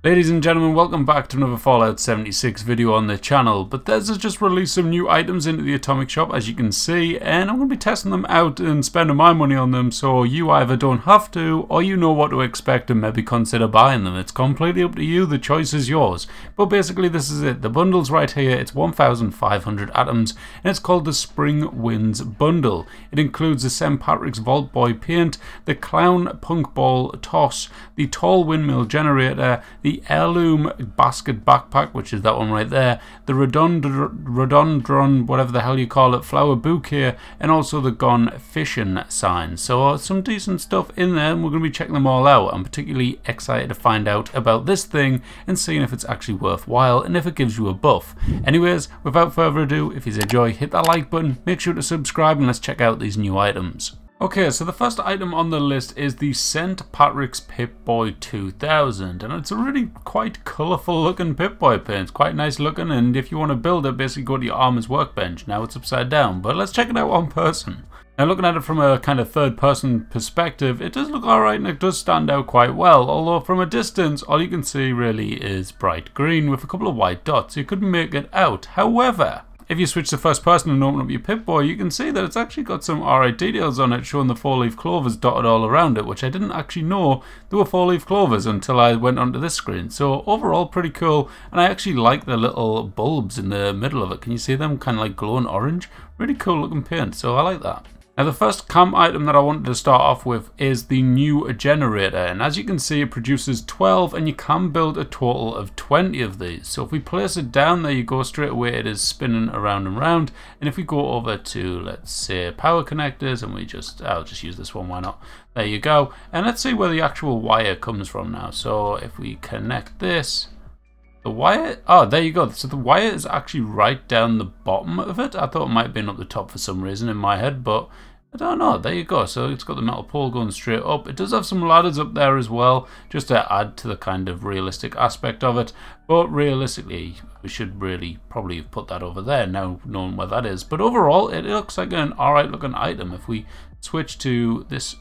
Ladies and gentlemen, welcome back to another Fallout 76 video on the channel. Bethesda's just released some new items into the Atomic Shop, as you can see, and I'm going to be testing them out and spending my money on them, so you either don't have to, or you know what to expect and maybe consider buying them. It's completely up to you, the choice is yours. But basically this is it, the bundle's right here, it's 1,500 atoms, and it's called the Spring Winds Bundle. It includes the St. Patrick's Vault Boy paint, the Clown Punk Ball Toss, the Tall Windmill Generator, the Heirloom Basket Backpack, which is that one right there, the Rhododendron, whatever the hell you call it, Flower Bouquet, and also the Gone Fishing sign. So some decent stuff in there, and we're going to be checking them all out. I'm particularly excited to find out about this thing and seeing if it's actually worthwhile and if it gives you a buff. Anyways, without further ado, if you enjoy, hit that like button, make sure to subscribe, and let's check out these new items. Okay, so the first item on the list is the St. Patrick's Pip Boy 2000, and it's a really quite colourful looking Pip Boy paint. It's quite nice looking, and if you want to build it, basically go to your armor's workbench. Now it's upside down, but let's check it out on person. Now looking at it from a kind of third person perspective, it does look alright and it does stand out quite well, although from a distance all you can see really is bright green with a couple of white dots. You couldn't make it out. However, if you switch to first person and open up your Pip Boy, you can see that it's actually got some alright details on it, showing the 4-leaf clovers dotted all around it, which I didn't actually know there were 4-leaf clovers until I went onto this screen. So overall pretty cool, and I actually like the little bulbs in the middle of it. Can you see them? Kind of like glowing orange. Really cool looking paint, so I like that. Now the first camp item that I wanted to start off with is the new generator, and as you can see it produces 12 and you can build a total of 20 of these. So if we place it down, there you go, straight away it is spinning around and round. And if we go over to, let's say, power connectors, and I'll just use this one, why not? There you go, and let's see where the actual wire comes from now. So if we connect this, the wire, oh there you go, so the wire is actually right down the bottom of it. I thought it might have been up the top for some reason in my head, but I don't know. There you go, so it's got the metal pole going straight up. It does have some ladders up there as well, just to add to the kind of realistic aspect of it, but realistically we should really probably have put that over there now, knowing where that is. But overall it looks like an alright looking item. If we switch to this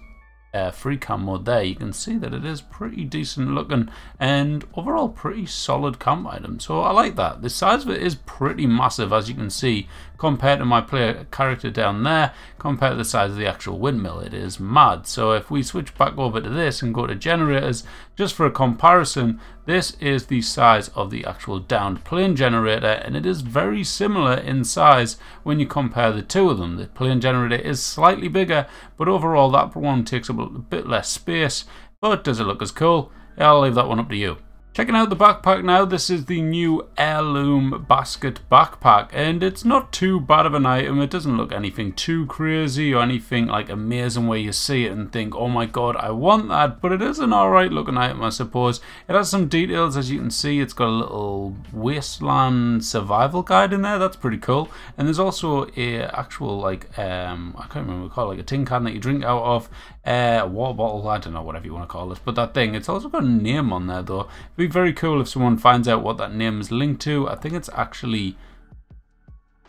free cam mode there, you can see that it is pretty decent looking and overall pretty solid camp item, so I like that. The size of it is pretty massive, as you can see, compared to my player character down there. Compared to the size of the actual windmill, it is mad. So if we switch back over to this and go to generators, just for a comparison, this is the size of the actual downed plane generator, and it is very similar in size when you compare the two of them. The plane generator is slightly bigger, but overall that one takes up a bit less space. But does it look as cool? I'll leave that one up to you. Checking out the backpack now, this is the new Heirloom Basket Backpack, and it's not too bad of an item. It doesn't look anything too crazy or anything like amazing where you see it and think, oh my god, I want that, but it is an alright looking item, I suppose. It has some details, as you can see. It's got a little wasteland survival guide in there, that's pretty cool. And there's also a actual, like, I can't remember what to call it, like a tin can that you drink out of, a water bottle, I don't know, whatever you want to call it, but that thing, it's also got a name on there though. It'd be very cool if someone finds out what that name is linked to. I think it's actually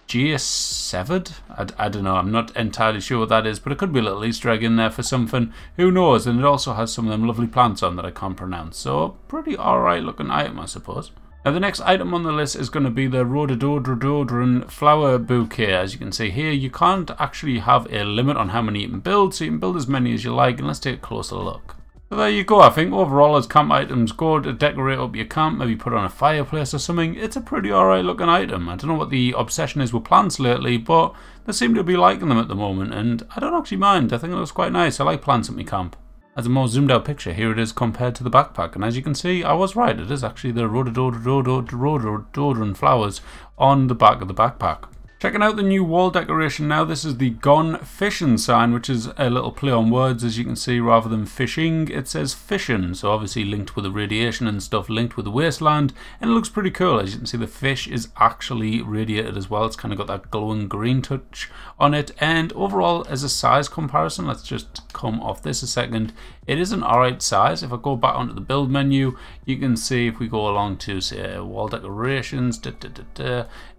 G7. I don't know, I'm not entirely sure what that is, but it could be a little Easter egg in there for something, who knows. And it also has some of them lovely plants on that I can't pronounce, so pretty alright looking item, I suppose. Now the next item on the list is going to be the Rhododendron Flower Bouquet. As you can see here, you can't actually have a limit on how many you can build, so you can build as many as you like, and let's take a closer look. So there you go. I think overall as camp items go, to decorate up your camp, maybe put on a fireplace or something, it's a pretty alright looking item. I don't know what the obsession is with plants lately, but they seem to be liking them at the moment, and I don't actually mind. I think it looks quite nice. I like plants at my camp. As a more zoomed out picture, here it is compared to the backpack, and as you can see, I was right. It is actually the rhododendron flowers on the back of the backpack. Checking out the new wall decoration now, this is the Gone Fishing sign, which is a little play on words, as you can see. Rather than fishing, it says fishing, so obviously linked with the radiation and stuff, linked with the wasteland, and it looks pretty cool. As you can see, the fish is actually radiated as well. It's kind of got that glowing green touch on it, and overall as a size comparison, let's just come off this a second, it is an alright size. If I go back onto the build menu, you can see if we go along to, say, wall decorations,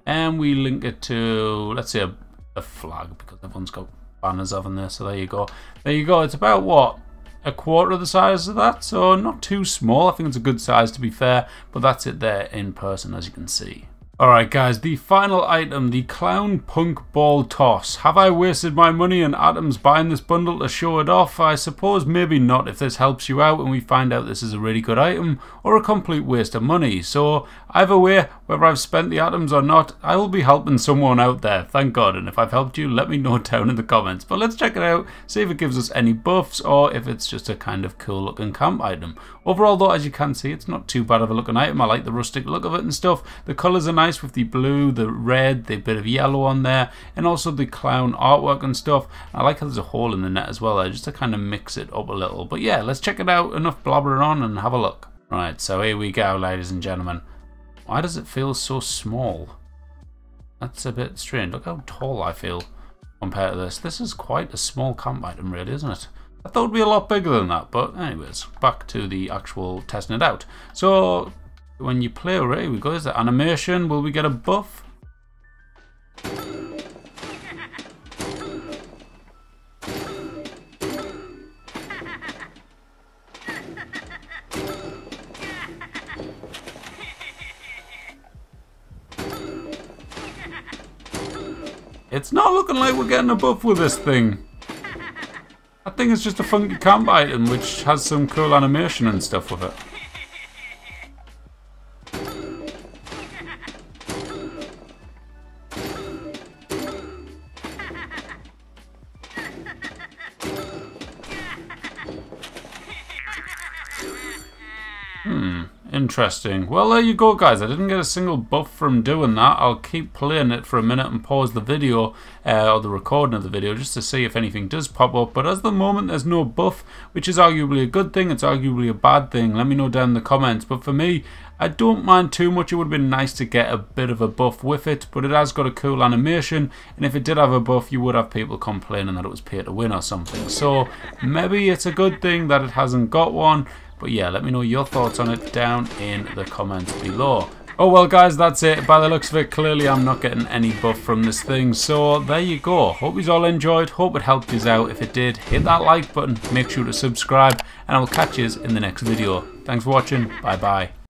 and we link it to, let's say, a flag, because everyone's got banners of in there. So there you go. There you go. It's about what, a quarter of the size of that, so not too small. I think it's a good size to be fair, but that's it there in person, as you can see. Alright guys, the final item, the Clown Punk Ball Toss. Have I wasted my money and atoms buying this bundle to show it off? I suppose maybe not if this helps you out and we find out this is a really good item, or a complete waste of money. So either way, whether I've spent the atoms or not, I will be helping someone out there, thank God. And if I've helped you, let me know down in the comments. But let's check it out, see if it gives us any buffs or if it's just a kind of cool looking camp item. Overall though, as you can see, it's not too bad of a looking item. I like the rustic look of it and stuff. The colours are nice with the blue, the red, the bit of yellow on there, and also the clown artwork and stuff. I like how there's a hole in the net as well there, just to kind of mix it up a little. But yeah, let's check it out. Enough blabbering on and have a look. Right, so here we go, ladies and gentlemen. Why does it feel so small? That's a bit strange. Look how tall I feel compared to this. This is quite a small camp item really, isn't it? I thought it would be a lot bigger than that, but anyways, back to the actual testing it out. So when you play, right, here we go, is the animation, will we get a buff? It's not looking like we're getting a buff with this thing. I think it's just a funky camp item which has some cool animation and stuff with it. Interesting. Well, there you go guys, I didn't get a single buff from doing that. I'll keep playing it for a minute and pause the video, or the recording of the video, just to see if anything does pop up. But at the moment there's no buff, which is arguably a good thing, it's arguably a bad thing. Let me know down in the comments. But for me, I don't mind too much. It would have been nice to get a bit of a buff with it, but it has got a cool animation, and if it did have a buff you would have people complaining that it was pay to win or something. So maybe it's a good thing that it hasn't got one. But yeah, let me know your thoughts on it down in the comments below. Oh well guys, that's it. By the looks of it, clearly I'm not getting any buff from this thing. So there you go. Hope you all enjoyed. Hope it helped you out. If it did, hit that like button. Make sure to subscribe. And I will catch you in the next video. Thanks for watching. Bye bye.